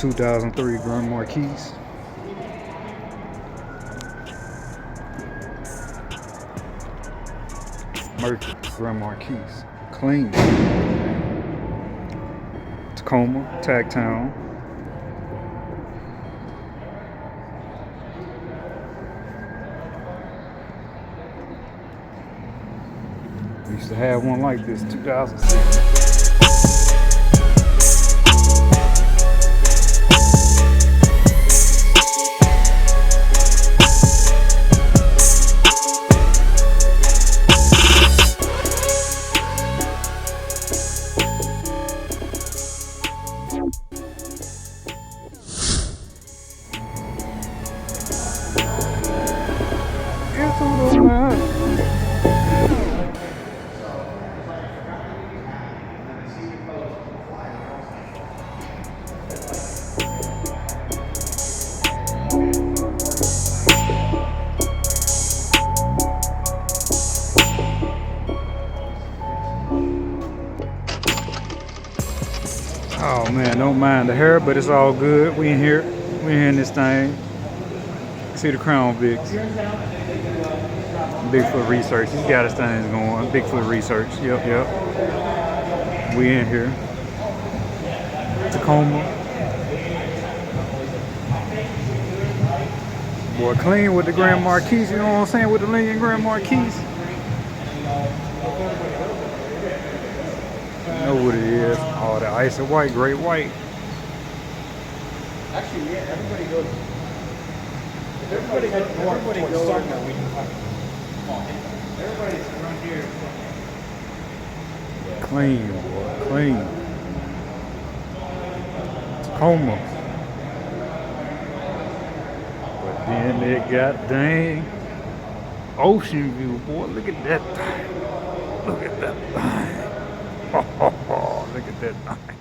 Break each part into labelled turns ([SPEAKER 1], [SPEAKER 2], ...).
[SPEAKER 1] 2003 Grand Marquis. Mercury, Grand Marquis. Clean. Tacoma, Town. We used to have one like this, 2006. Oh man, don't mind the hair, but it's all good. We in here. We in this thing. See the Crown Vicks. Bigfoot research. He's got his things going. Bigfoot research. Yep. We in here. Tacoma. Boy, clean with the Grand Marquis. You know what I'm saying? With the Lincoln Grand Marquis. You know what it is. Oh, the ice and white, great white.
[SPEAKER 2] Actually, yeah, everybody goes. Everybody goes somewhere. We can everybody's around here.
[SPEAKER 1] Clean, boy, clean. Tacoma. But then they got dang ocean view, boy. Look at that thing. Look at that thing. Oh, look at that thing.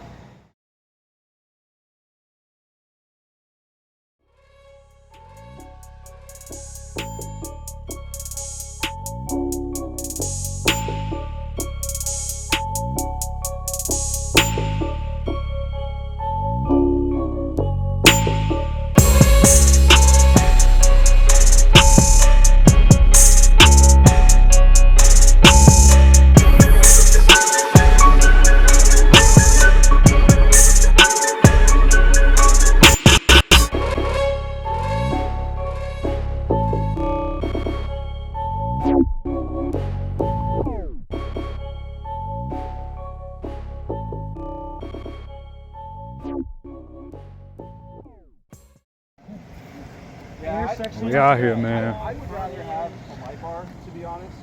[SPEAKER 1] We out here, man.
[SPEAKER 2] I would rather have a light bar, to be honest.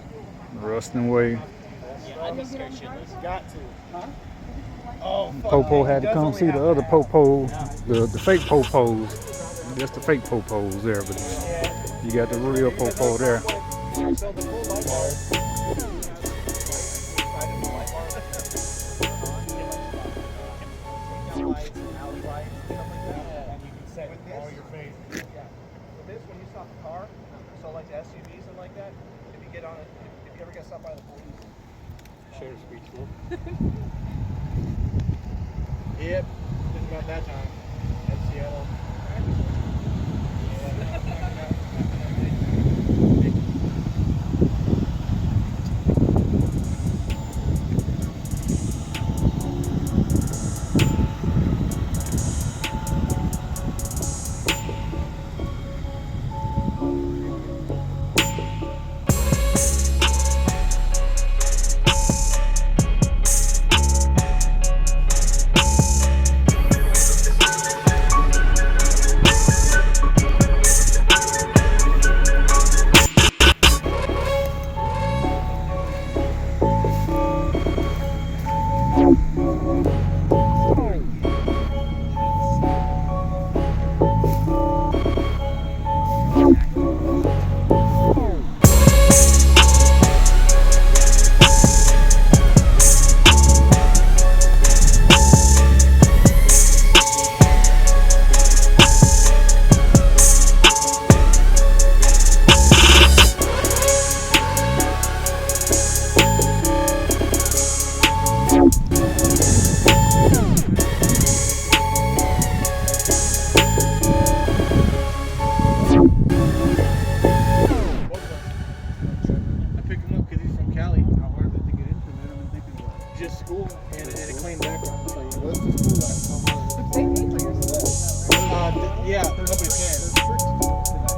[SPEAKER 1] Rusting way.
[SPEAKER 2] Yeah, I just got to. Huh? Oh,
[SPEAKER 1] Popo had to come see the other Popo, the fake Popos. That's the fake Popos there, but you got the real Popo there.
[SPEAKER 2] So the full light bar. SUVs and like that, if you get on it, if you ever get stopped by the police, share the speech for. Yep, just about that time at Seattle. just school and a clean background. So, you know.
[SPEAKER 3] What's the school at?
[SPEAKER 2] Yeah, nobody's can.